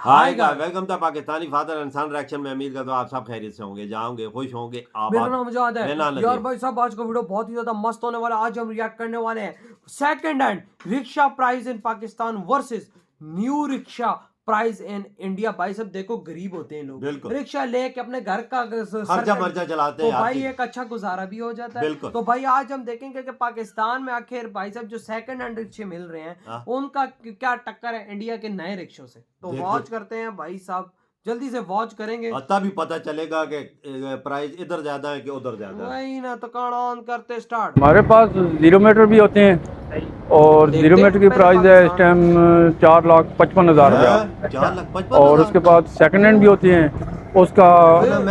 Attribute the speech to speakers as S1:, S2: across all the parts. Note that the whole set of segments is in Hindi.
S1: Hi guys, welcome to Pakistani father इंसान रिएक्शन में। उम्मीद करता हूं आप सब खैरियत से होंगे, जाओगे खुश होंगे,
S2: मेरा
S1: आबाद।
S2: नाम आजाद है यार भाई साहब। आज का वीडियो बहुत ही ज्यादा मस्त होने वाला है। आज हम रिएक्ट करने वाले हैं second hand rickshaw price in Pakistan versus new rickshaw price in India. भाई साहब देखो, गरीब होते हैं लोग, रिक्शा लेके अपने घर का
S1: खर्चा मर्चा चलाते हैं,
S2: तो भाई एक अच्छा गुजारा भी हो जाता है। तो भाई आज हम देखेंगे कि पाकिस्तान में आखिर भाई साहब जो सेकंड हैंड रिक्शे मिल रहे हैं उनका क्या टक्कर है इंडिया के नए रिक्शों से। तो वॉच करते हैं भाई साहब, जल्दी से वॉच करेंगे
S1: तभी पता चलेगा कि प्राइस इधर ज्यादा है कि उधर ज्यादा है।
S2: वही ना, तो कान ऑन करते स्टार्ट।
S3: हमारे पास 0 मीटर भी होते हैं और 0 मीटर की प्राइस है इस टाइम 4,55,000 रुपया। और उसके बाद सेकंड हैंड भी होते हैं, उसका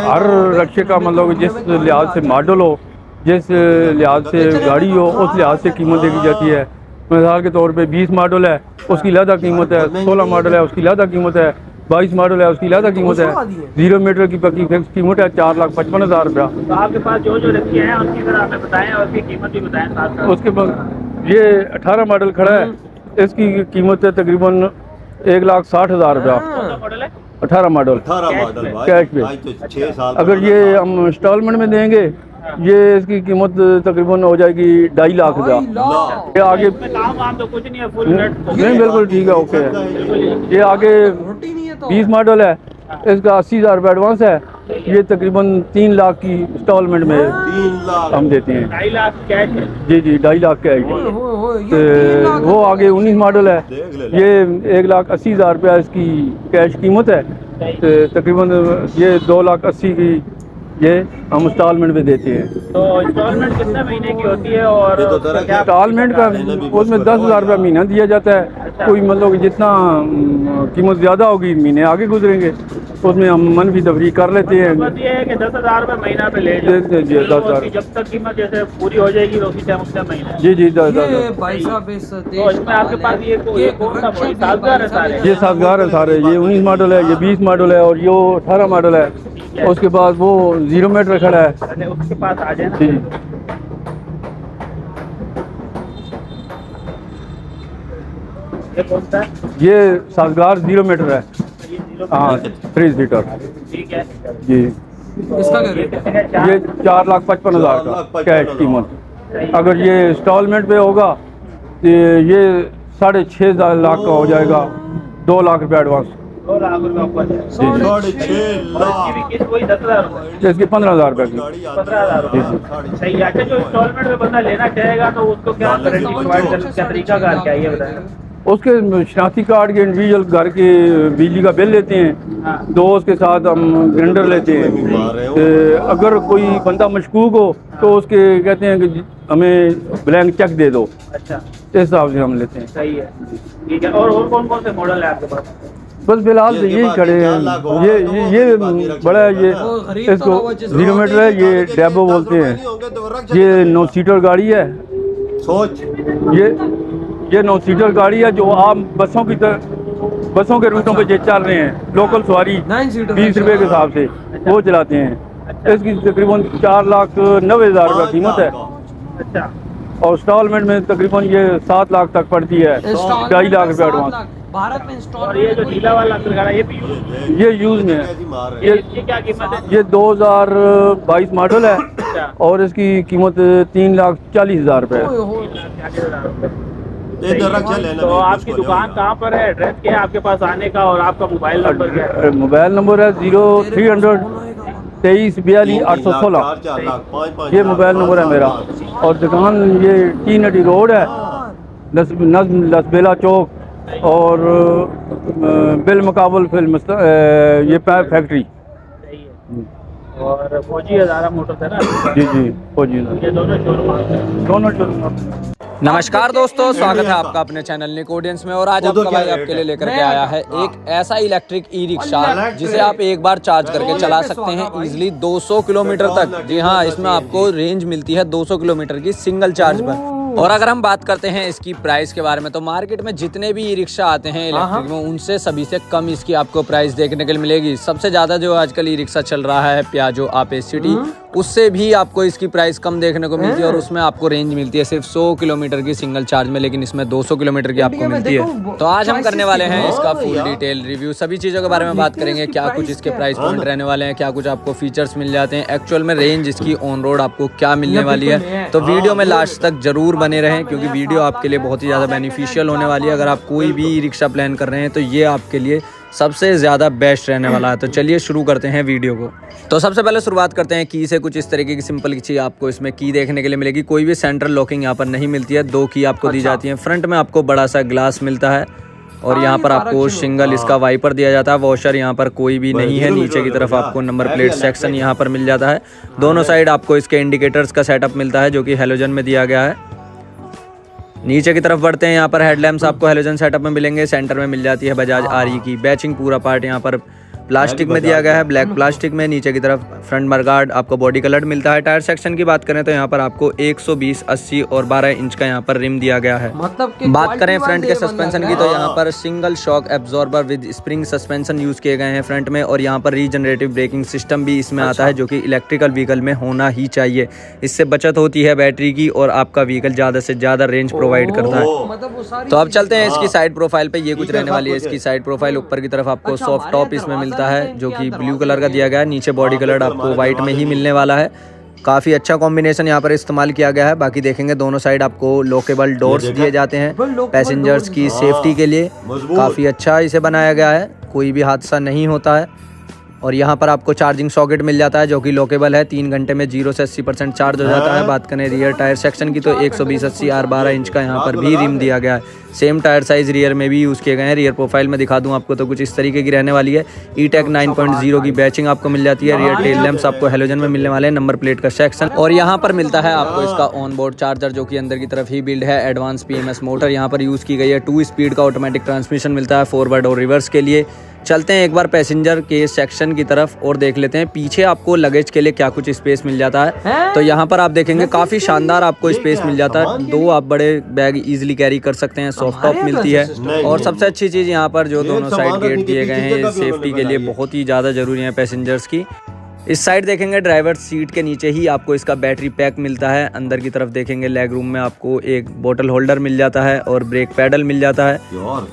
S3: हर रिक्शे का मतलब जिस लिहाज से मॉडल हो, जिस लिहाज से गाड़ी हो, उस लिहाज से कीमत देखी जाती है। मिसाल के तौर पे 20 मॉडल है उसकी ज़्यादा कीमत है, 16 मॉडल है उसकी ज़्यादा कीमत है, 22 मॉडल है उसकी ज़्यादा कीमत है। 0 मीटर की पक्की फिक्स कीमत है 4,55,000 रुपया।
S4: तो आपके पास जो रखी है उनकी तरह हमें बताएं और उसकी कीमत भी बताएं साथ साथ।
S3: उसके बाद ये 18 मॉडल खड़ा है, इसकी कीमत है तकरीबन 1,60,000 रुपया।
S4: मॉडल है
S3: 18 मॉडल कैश पे।
S1: तो 6 साल
S3: अगर ये हम इंस्टॉलमेंट में देंगे ये इसकी कीमत तकरीबन हो जाएगी 2.5 लाख रुपया। ये आगे
S4: काम वाम तो कुछ नहीं है, फुल नेट
S3: नहीं, बिल्कुल ठीक है, ओके है। ये आगे 20 मॉडल है, इसका 80,000 रुपया एडवांस है। ये तकरीबन 3 लाख की इंस्टॉलमेंट में
S1: 3 लाख
S3: हम देते हैं।
S4: 2.5 लाख कैश है।
S3: जी जी, 2.5 लाख कैश। तो वो आगे 19 मॉडल है, ये 1,80,000 रुपया इसकी कैश कीमत है। तकरीबन ये 2,80,000 की ये हम इंस्टॉलमेंट में देते हैं।
S4: तो इंस्टॉलमेंट कितने महीने की होती है और
S3: इंस्टॉलमेंट का उसमें 10,000 रुपया महीना दिया जाता है। कोई मतलब जितना कीमत ज़्यादा होगी महीने आगे गुजरेंगे उसमें हम मन भी तफरीक कर लेते हैं।
S4: बात ये है कि 10,000 रुपये महीना पे ले
S3: जी 10,000
S4: जब तक कीमत जैसे पूरी हो जाएगी उसी टाइम उसका महीना।
S3: जी जी 10,000।
S2: भाई साहब इस
S4: तो इसमें आपके पास ये कौन सा मॉडल साजगार है सारे?
S3: ये साजगार है सारे। ये 19 मॉडल है, ये 20 मॉडल है और ये 18 मॉडल है। उसके बाद वो 0 मीटर खड़ा है।
S4: अरे उसके पास आ जाए ना।
S3: जी
S4: ये कौन सा है?
S3: ये साजगार 0 मीटर है,
S4: ये 0
S3: हाँ 3 सीटर।
S4: ठीक है
S3: जी
S2: इसका क्या रेट है?
S3: ये 4,55,000 का कैश कीमत। अगर ये इंस्टॉलमेंट पे होगा तो ये 6.5 लाख का हो जाएगा, 2 लाख रुपया एडवांस।
S4: 2 लाख रुपये ऊपर है।
S1: 6.5 लाख
S4: किस्त वही 10,000 रुपये।
S3: इसकी 15,000 रुपये की।
S4: 15,000 रुपये सही है। अच्छा, जो इंस्टॉलमेंट में बंदा लेना चाहेगा तो उसको क्या गारंटी प्रोवाइड करने का तरीका क्या है ये बताएं।
S3: उसके शनाख्ती कार्ड के इंडिविजुअल घर के बिजली का बिल लेते हैं, 2 उसके साथ हम सिलेंडर लेते हैं। तो अगर कोई बंदा मशकूक हो तो उसके कहते हैं कि हमें ब्लैंक चेक दे दो,
S4: अच्छा
S3: इस हिसाब से हम लेते हैं।
S4: सही है, ठीक है। और कौन कौन से मॉडल है आपके पास?
S3: बस फिलहाल तो यही खड़े हैं। ये बड़ा है, ये इसको 0 मीटर है, ये डेबो बोलते हैं। ये 9 सीटर गाड़ी है।
S1: सोच
S3: ये 9 सीटर गाड़ी है जो आम बसों के रूटों पे चल रहे हैं। लोकल सवारी 20 रुपए के हिसाब से वो चलाते हैं। इसकी तकरीबन 4,90,000 रुपया कीमत है।
S4: अच्छा,
S3: और इंस्टॉलमेंट में तकरीबन ये 7 लाख तक पड़ती है, 2.5 लाख रुपया एडवांस।
S2: भारत में
S4: और ये जो नीला वाला गाड़ा ये भी यूज
S3: ये यूज में है।
S4: ये क्या कीमत है?
S3: ये 2022 मॉडल है
S4: अच्छा,
S3: और इसकी कीमत 3,40,000 रुपये है।
S4: 40,000 रुपये।
S1: इधर रख लेना।
S4: तो आपकी दुकान कहाँ पर है? एड्रेस क्या है आपके पास आने का और आपका मोबाइल नंबर क्या है?
S3: मोबाइल नंबर है 0300 23 42 816। ये मोबाइल नंबर है मेरा। और दुकान ये टी नटी रोड है, लसबेला चौक और बिल मुकाबल फिल्म ये फैक्ट्री।
S4: सही है। और फौजी हजारा मोटर्स है ना?
S3: जी जी फौजी
S4: ये दोनों शोरूम।
S5: नमस्कार दोस्तों, स्वागत है आपका अपने चैनल निक ऑडियंस में। और आज आपका भाई आपके लिए लेकर के आया है एक ऐसा इलेक्ट्रिक ई रिक्शा जिसे आप एक बार चार्ज करके चला सकते हैं इजीली 200 किलोमीटर तक। जी हाँ, इसमें आपको रेंज मिलती है 200 किलोमीटर की सिंगल चार्ज पर। और अगर हम बात करते हैं इसकी प्राइस के बारे में तो मार्केट में जितने भी ई रिक्शा आते हैं इलेक्ट्रिक में उनसे सभी से कम इसकी आपको प्राइस देखने के लिए मिलेगी। सबसे ज्यादा जो आजकल ई रिक्शा चल रहा है पियाजो आपे सिटी उससे भी आपको इसकी प्राइस कम देखने को मिलती है और उसमें आपको रेंज मिलती है सिर्फ 100 किलोमीटर की सिंगल चार्ज में, लेकिन इसमें 200 किलोमीटर की आपको मिलती है। तो आज हम करने वाले हैं इसका फुल डिटेल रिव्यू, सभी चीज़ों के बारे में बात करेंगे, क्या कुछ इसके प्राइस पॉइंट रहने वाले हैं, क्या कुछ आपको फीचर्स मिल जाते हैं, एक्चुअल में रेंज इसकी ऑन रोड आपको क्या मिलने वाली है। तो वीडियो में लास्ट तक जरूर बने रहें क्योंकि वीडियो आपके लिए बहुत ही ज़्यादा बेनिफिशियल होने वाली है। अगर आप कोई भी ई रिक्शा प्लान कर रहे हैं तो ये आपके लिए सबसे ज़्यादा बेस्ट रहने वाला है। तो चलिए शुरू करते हैं वीडियो को। तो सबसे पहले शुरुआत करते हैं की से। कुछ इस तरीके की सिंपल की चीज़ आपको इसमें की देखने के लिए मिलेगी। कोई भी सेंट्रल लॉकिंग यहाँ पर नहीं मिलती है, 2 की आपको दी जाती है। फ्रंट में आपको बड़ा सा ग्लास मिलता है और यहाँ पर आपको सिंगल इसका वाइपर दिया जाता है। वॉशर यहाँ पर कोई भी नहीं है। नीचे की तरफ आपको नंबर प्लेट सेक्शन यहाँ पर मिल जाता है। दोनों साइड आपको इसके इंडिकेटर्स का सेटअप मिलता है जो कि हेलोजन में दिया गया है। नीचे की तरफ बढ़ते हैं, यहाँ पर हेडलैम्प्स आपको हेलोजन सेटअप में मिलेंगे। सेंटर में मिल जाती है बजाज आरई की बैचिंग। पूरा पार्ट यहाँ पर प्लास्टिक में दिया गया है, ब्लैक प्लास्टिक में। नीचे की तरफ फ्रंट मडगार्ड आपको बॉडी कलर्ड मिलता है। टायर सेक्शन की बात करें तो यहाँ पर आपको 120, 80 और 12 इंच का यहाँ पर रिम दिया गया है।
S2: मतलब
S5: बात करें फ्रंट के सस्पेंशन की तो यहाँ पर single shock absorber with spring suspension use किए गए हैं फ्रंट में। और यहाँ पर रीजनरेटिव ब्रेकिंग सिस्टम भी इसमें आता है जो कि इलेक्ट्रिकल व्हीकल में होना ही चाहिए। इससे बचत होती है बैटरी की और आपका व्हीकल ज़्यादा से ज़्यादा रेंज प्रोवाइड करता है। तो अब चलते हैं इसकी साइड प्रोफाइल पे। ये कुछ रहने वाली है इसकी साइड प्रोफाइल। ऊपर की तरफ आपको सॉफ्ट टॉप इसमें मिलता है जो कि ब्लू कलर का दिया गया है। नीचे बॉडी कलर आपको व्हाइट में ही मिलने वाला है। काफ़ी अच्छा कॉम्बिनेशन यहाँ पर इस्तेमाल किया गया है। बाकी देखेंगे दोनों साइड आपको लॉकेबल डोर्स दिए जाते हैं पैसेंजर्स की सेफ्टी के लिए। काफ़ी अच्छा इसे बनाया गया है, कोई भी हादसा नहीं होता है। और यहाँ पर आपको चार्जिंग सॉकेट मिल जाता है जो कि लॉकेबल है। 3 घंटे में 0 से 80% चार्ज हो जाता है। बात करें रियर टायर सेक्शन की तो 120, 80 और 12 इंच का यहाँ पर भी रिम दिया गया है। सेम टायर साइज रियर में भी यूज़ किए गए हैं। रियर प्रोफाइल में दिखा दूं आपको तो कुछ इस तरीके की रहने वाली है। ई-टेक 9.0 की बैचिंग आपको मिल जाती है। रियर टेल लैंप्स आपको हेलोजन में मिलने वाले हैं। नंबर प्लेट का सेक्शन और यहाँ पर मिलता है आपको इसका ऑन बोर्ड चार्जर जो कि अंदर की तरफ ही बिल्ड है। एडवांस PMS मोटर यहाँ पर यूज़ की गई है। 2 स्पीड का ऑटोमेटिक ट्रांसमिशन मिलता है फॉरवर्ड और रिवर्स के लिए। चलते हैं एक बार पैसेंजर के सेक्शन की तरफ और देख लेते हैं पीछे आपको लगेज के लिए क्या कुछ स्पेस मिल जाता है। तो यहाँ पर आप देखेंगे काफ़ी शानदार आपको स्पेस मिल जाता है। 2 आप बड़े बैग इजीली कैरी कर सकते हैं। सॉफ्ट टॉप मिलती है और सबसे अच्छी चीज़ यहाँ पर जो दोनों साइड गेट दिए गए हैं सेफ्टी के लिए बहुत ही ज़्यादा ज़रूरी है पैसेंजर्स की। इस साइड देखेंगे ड्राइवर सीट के नीचे ही आपको इसका बैटरी पैक मिलता है। अंदर की तरफ देखेंगे लेग रूम में आपको एक बोतल होल्डर मिल जाता है और ब्रेक पैडल मिल जाता है।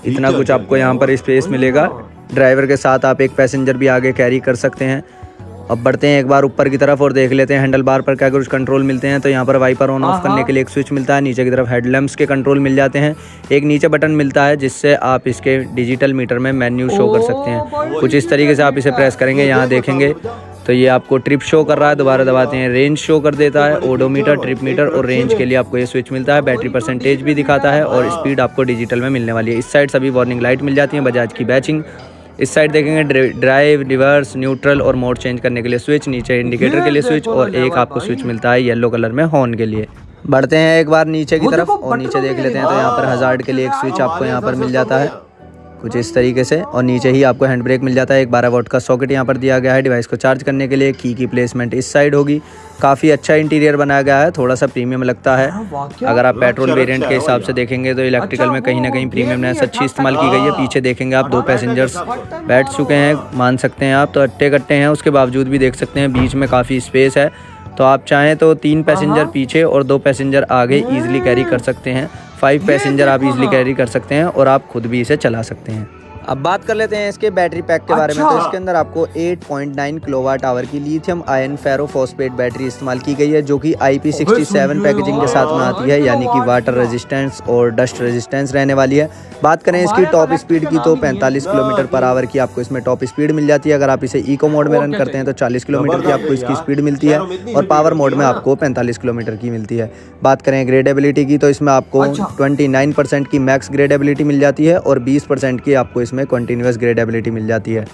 S5: इतना कुछ आपको यहाँ पर स्पेस मिलेगा। ड्राइवर के साथ आप एक पैसेंजर भी आगे कैरी कर सकते हैं। अब बढ़ते हैं एक बार ऊपर की तरफ और देख लेते हैं हैंडल बार पर क्या कुछ कंट्रोल मिलते हैं। तो यहाँ पर वाइपर ऑन ऑफ करने के लिए एक स्विच मिलता है। नीचे की तरफ हेडलैम्प्स के कंट्रोल मिल जाते हैं। एक नीचे बटन मिलता है जिससे आप इसके डिजिटल मीटर में मेन्यू शो कर सकते हैं। कुछ इस तरीके से आप इसे प्रेस करेंगे, यहाँ देखेंगे तो ये आपको ट्रिप शो कर रहा है। दोबारा दबाते हैं रेंज शो कर देता है। ओडोमीटर, ट्रिप मीटर और रेंज के लिए आपको ये स्विच मिलता है। बैटरी परसेंटेज भी दिखाता है और स्पीड आपको डिजिटल में मिलने वाली है। इस साइड सभी वार्निंग लाइट मिल जाती हैं बजाज की बैचिंग। इस साइड देखेंगे ड्राइव, रिवर्स, न्यूट्रल और मोड चेंज करने के लिए स्विच। नीचे इंडिकेटर के लिए स्विच और एक आपको स्विच मिलता है येलो कलर में हॉर्न के लिए। बढ़ते हैं एक बार नीचे की तरफ और नीचे देख लेते हैं तो यहाँ पर हजार्ड के लिए एक स्विच आपको यहाँ पर मिल जाता है कुछ इस तरीके से। और नीचे ही आपको हैंड ब्रेक मिल जाता है। एक 12 वोल्ट का सॉकेट यहाँ पर दिया गया है डिवाइस को चार्ज करने के लिए। की प्लेसमेंट इस साइड होगी। काफ़ी अच्छा इंटीरियर बनाया गया है, थोड़ा सा प्रीमियम लगता है। अगर आप पेट्रोल वेरिएंट के हिसाब से देखेंगे तो इलेक्ट्रिकल में कहीं ना कहीं प्रीमियमनेस अच्छी इस्तेमाल की गई है। पीछे देखेंगे आप 2 पैसेंजर्स बैठ चुके हैं, मान सकते हैं आप। तो अट्टे कट्टे हैं, उसके बावजूद भी देख सकते हैं बीच में काफ़ी स्पेस है। तो आप चाहें तो 3 पैसेंजर पीछे और 2 पैसेंजर आगे ईजिली कैरी कर सकते हैं। 5 पैसेंजर आप इजीली कैरी कर सकते हैं और आप खुद भी इसे चला सकते हैं। अब बात कर लेते हैं इसके बैटरी पैक के बारे में। तो इसके अंदर आपको 8.9 किलोवाट आवर की लिथियम आयन फेरोफॉस्फेट बैटरी इस्तेमाल की गई है जो कि IP67 पैकेजिंग के साथ में आती है, यानी कि वाटर रेजिस्टेंस और डस्ट रेजिस्टेंस रहने वाली है। बात करें इसकी टॉप स्पीड की तो 45 किलोमीटर पर आवर की आपको इसमें टॉप स्पीड मिल जाती है। अगर आप इसे इको मोड में रन करते हैं तो 40 किलोमीटर की आपको इसकी स्पीड मिलती है और पावर मोड में आपको 45 किलोमीटर की मिलती है। बात करें ग्रेडेबिलिटी की तो इसमें आपको 29% की मैक्स ग्रेडेबिलिटी मिल जाती है और 20% की आपको इसमें कंटिन्यूअस ग्रेडेबिलिटी मिल जाती है।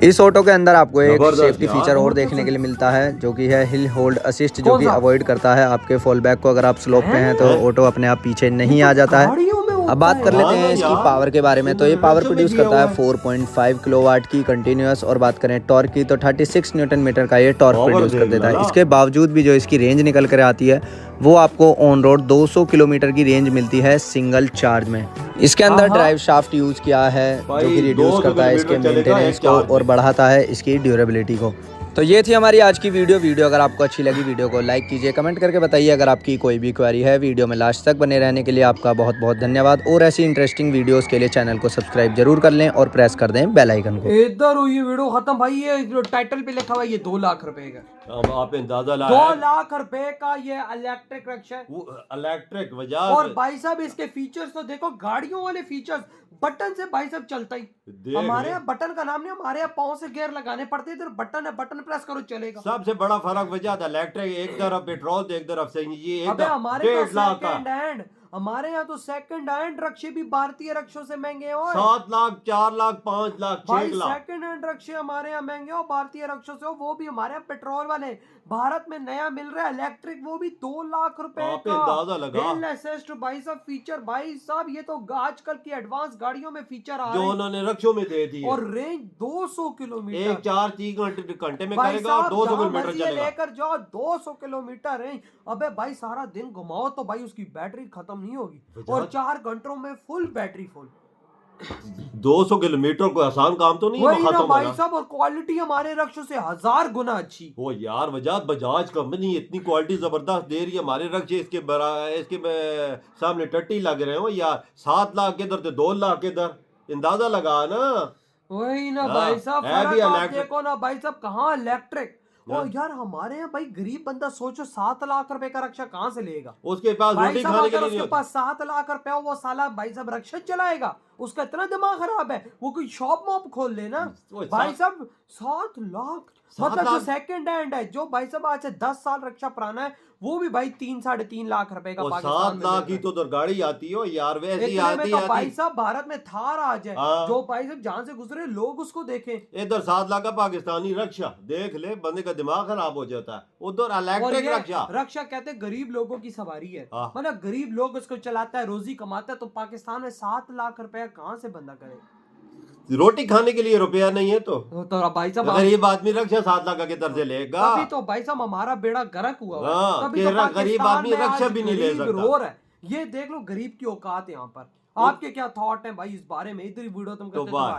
S5: इस ऑटो के अंदर आपको एक सेफ्टी फीचर और देखने के लिए मिलता है जो कि है हिल होल्ड असिस्ट, जो कि अवॉइड करता है आपके फॉल बैक को। अगर आप स्लोप पे हैं तो ऑटो अपने आप पीछे नहीं आ जाता है। अब बात कर लेते हैं इसकी पावर के बारे में। तो ये पावर प्रोड्यूस करता है 4.5 किलोवाट की कंटिन्यूअस। और बात करें टॉर्क की तो 36 न्यूटन मीटर का ये टॉर्क प्रोड्यूस कर देता है। इसके बावजूद भी जो इसकी रेंज निकल कर आती है वो आपको ऑन रोड 200 किलोमीटर की रेंज मिलती है सिंगल चार्ज में। इसके अंदर ड्राइव शाफ्ट यूज किया है जो कि रिड्यूस करता है इसके मेंटेनेंस को और बढ़ाता है इसकी ड्यूरेबिलिटी को। तो ये थी हमारी आज की वीडियो अगर आपको अच्छी लगी वीडियो को लाइक कीजिए, कमेंट करके बताइए अगर आपकी कोई भी क्वेरी है। वीडियो में लास्ट तक बने रहने के लिए आपका बहुत बहुत धन्यवाद और ऐसी इंटरेस्टिंग वीडियोस के लिए चैनल को सब्सक्राइब जरूर कर लें और प्रेस कर दें बेल आइकन को।
S2: इधर हुई वीडियो खत्म भाई। ये जो टाइटल पे लिखा हुआ है ये 2 लाख रुपए का,
S1: अब आप अंदाजा
S2: 2
S1: लगाएं।
S2: लाख रुपए का ये इलेक्ट्रिक रिक्शा है।
S1: वो इलेक्ट्रिक वजह
S2: और भाई साहब इसके फीचर्स तो देखो, गाड़ियों वाले फीचर्स, बटन से भाई साहब चलता ही। हमारे यहाँ बटन का नाम नहीं, हमारे यहाँ पाँव से गियर लगाने पड़ते, इधर बटन है, बटन प्रेस करो चलेगा।
S1: सबसे बड़ा फर्क वजह था इलेक्ट्रिक, एक तरफ पेट्रोल तो एक तरफ सही। ये
S2: अबे हमारे
S1: 1.5 लाख का,
S2: सेकंड हैंड, हमारे यहाँ तो सेकंड हैंड रक्शे भी भारतीय रक्षों से महंगे हैं।
S1: 7 लाख 4 लाख 5 लाख 6 लाख।
S2: सेकंड हैंड रक्शे हमारे यहाँ महंगे हो, भारतीय रक्षों से हो, वो भी हमारे यहाँ पेट्रोल वाले। भारत में नया मिल रहा है इलेक्ट्रिक, वो भी 2 लाख रुपए
S1: आप
S2: का।
S1: अंदाजा लगा।
S2: हिल असिस्ट भाई साहब फीचर, भाई साहब ये तो आजकल की एडवांस गाड़ियों में फीचर आ
S1: जो
S2: रहे हैं।
S1: उन्होंने रक्षों में दे दी है।
S2: और रेंज 200 किलोमीटर,
S1: एक 4-3 घंटे में
S2: भाई
S1: करेगा और
S2: साहब
S1: 200
S2: जहाँ
S1: किलोमीटर
S2: मर्जी
S1: चलेगा।
S2: लेकर जाओ 200 किलोमीटर रेंज। अबे भाई सारा दिन घुमाओ तो भाई उसकी बैटरी खत्म नहीं होगी, और 4 घंटों में फुल बैटरी फुल।
S1: 200 किलोमीटर कोई आसान काम तो नहीं है
S2: वही ना
S1: खत्म
S2: भाई
S1: होना।
S2: साहब, और क्वालिटी हमारे रक्षों से 1000 गुना अच्छी।
S1: वो यार वजह बजाज कंपनी इतनी क्वालिटी जबरदस्त दे रही है, हमारे रक्षे इसके सामने टट्टी लग रहे हो यार। 7 लाख के इधर तो 2 लाख के इधर, अंदाजा लगा ना।
S2: वही ना
S1: हाँ,
S2: भाई साहब,
S1: है भी
S2: फर्क आप
S1: इलेक्ट्रिक।
S2: देखो ना भाई साहब, कहाँ इलेक्ट्रिक।
S1: हाँ।
S2: और यार हमारे यहाँ भाई गरीब बंदा सोचो 7 लाख रुपए का रक्षा कहाँ से लेगा।
S1: उसके पास
S2: भाई
S1: रोटी
S2: साहब
S1: खाने के
S2: अगर
S1: लिए नहीं
S2: उसके
S1: होता।
S2: पास 7 लाख रुपए हो, वो साला भाई साहब रक्षा चलाएगा? उसका इतना दिमाग खराब है, वो कोई शॉप मॉप खोल लेना।
S1: वो
S2: भाई
S1: सात-
S2: साहब 7 लाख,
S1: 7
S2: मतलब जो
S1: लाख।
S2: सेकंड हैंड है, जो भाई साहब आज से 10 साल रक्षा पुराना है, वो भी भाई 3-3.5 लाख रुपए का
S1: वो
S2: पाकिस्तान
S1: 7
S2: में
S1: लाख
S2: मिल
S1: की
S2: रहा है।
S1: तो उधर गाड़ी आती हो यार, वैसी
S2: इतने में
S1: आती
S2: तो भाई
S1: आती।
S2: साहब भारत में थार आ जाए,
S1: हाँ।
S2: जो भाई साहब जहां से गुजरे लोग उसको देखें।
S1: इधर 7 लाख का पाकिस्तानी रक्षा देख ले, बंदे का दिमाग खराब हो जाता है। उधर
S2: और
S1: इलेक्ट्रिक
S2: ये
S1: रक्षा।
S2: रक्षा कहते हैं गरीब लोगों की सवारी है,
S1: हाँ।
S2: मतलब गरीब लोग उसको चलाता है, रोजी कमाता है। तो पाकिस्तान में 7 लाख रुपया कहाँ से बंदा करे?
S1: रोटी खाने के लिए रुपया नहीं है तो
S2: तो भाई साहब
S1: गरीब आदमी रक्षा 7 लाख के तरफ से लेगा।
S2: तभी तो भाई साहब हमारा बेड़ा गर्क हुआ हुआ है।
S1: हाँ,
S2: तभी तो
S1: तेरा गरीब
S2: पाकिस्तान
S1: आदमी
S2: में
S1: रक्षा
S2: आज
S1: भी नहीं ले
S2: गरीब
S1: सकता।
S2: रो रहा है। ये देख लो गरीब की औकात यहाँ पर। आपके क्या थॉट है भाई इस बारे में? इधर वीडियो तुम
S1: तो
S2: करते
S1: बाय।
S2: तो